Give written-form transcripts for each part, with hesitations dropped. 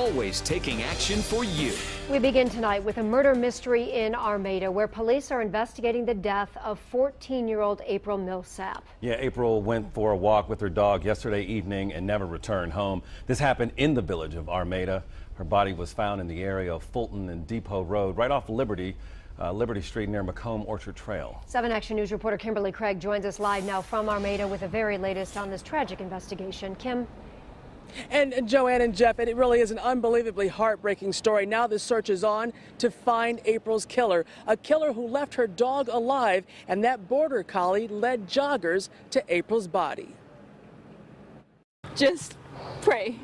always taking action for you. We begin tonight with a murder mystery in Armada, where police are investigating the death of 14-year-old April Millsap. Yeah, April went for a walk with her dog yesterday evening and never returned home. This happened in the village of Armada. Her body was found in the area of Fulton and Depot Road, right off Liberty Street near Macomb Orchard Trail. 7 Action News reporter Kimberly Craig joins us live now from Armada with the very latest on this tragic investigation. Kim? And Joanne and Jeff, and it really is an unbelievably heartbreaking story. Now the search is on to find April's killer, a killer who left her dog alive, and that border collie led joggers to April's body. Just pray.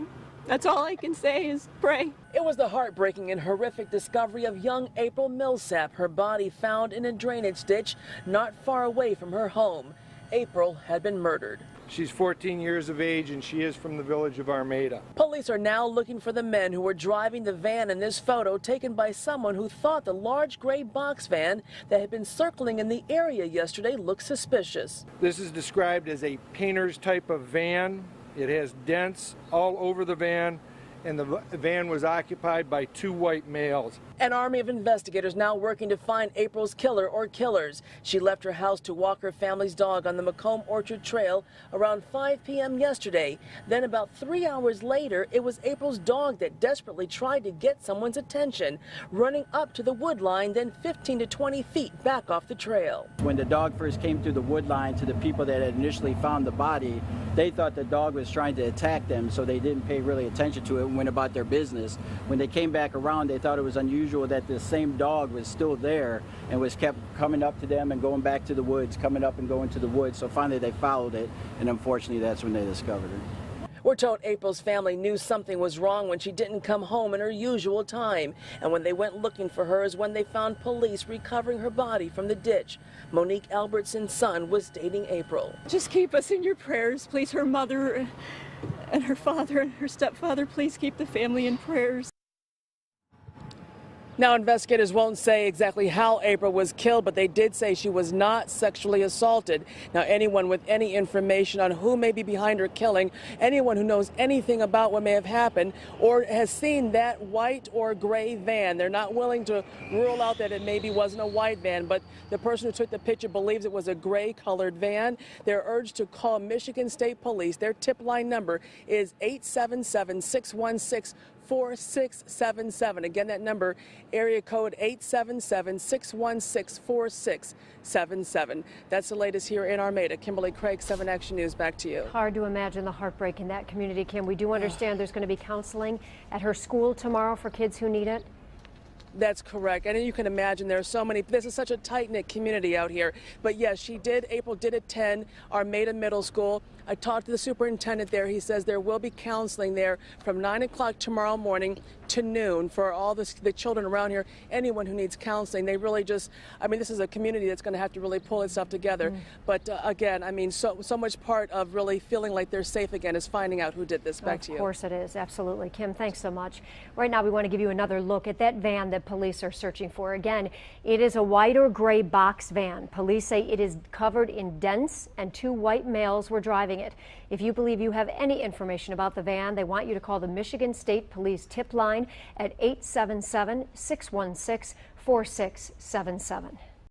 That's all I can say is pray. It was the heartbreaking and horrific discovery of young April Millsap, her body found in a drainage ditch not far away from her home. April had been murdered. She's 14 years of age and she is from the village of Armada. Police are now looking for the men who were driving the van in this photo taken by someone who thought the large gray box van that had been circling in the area yesterday looked suspicious. This is described as a painter's type of van. It has dents all over the van, and the van was occupied by 2 white males. An army of investigators now working to find April's killer or killers. She left her house to walk her family's dog on the Macomb Orchard Trail around 5 p.m. yesterday. Then about 3 hours later, it was April's dog that desperately tried to get someone's attention, running up to the wood line, then 15 to 20 feet back off the trail. When the dog first came through the wood line to the people that had initially found the body, they thought the dog was trying to attack them, so they didn't pay really attention to it and went about their business. When they came back around, they thought it was unusual that the same dog was still there and was kept coming up to them and going back to the woods, coming up and going to the woods. So finally they followed it, and unfortunately that's when they discovered her. We're told April's family knew something was wrong when she didn't come home in her usual time. And when they went looking for her is when they found police recovering her body from the ditch. Monique Albertson's son was dating April. Just keep us in your prayers, please. Her mother and her father and her stepfather, please keep the family in prayers. Now, investigators won't say exactly how April was killed, but they did say she was not sexually assaulted. Now, anyone with any information on who may be behind her killing, anyone who knows anything about what may have happened or has seen that white or gray van, they're not willing to rule out that it maybe wasn't a white van, but the person who took the picture believes it was a gray colored van. They're urged to call Michigan State Police. Their tip line number is 877-616-4677. Again, that number, area code 877-616-4677. That's the latest here in Armada. Kimberly Craig, 7 Action News, back to you. Hard to imagine the heartbreak in that community, Kim. We do understand there's going to be counseling at her school tomorrow for kids who need it. That's correct. And you can imagine there are so many. This is such a tight-knit community out here. But yes, April did attend Armada Middle School. I talked to the superintendent there. He says there will be counseling there from 9 o'clock tomorrow morning to noon for all the children around here. Anyone who needs counseling, they really just, I mean, this is a community that's going to have to really pull itself together. But again, I mean, so much part of really feeling like they're safe again is finding out who did this. Back to you. Of course it is. Absolutely. Kim, thanks so much. Right now, we want to give you another look at that van that police are searching for. Again, it is a white or gray box van. Police say it is covered in dents and 2 white males were driving it. If you believe you have any information about the van, they want you to call the Michigan State Police tip line at 877-616-4677.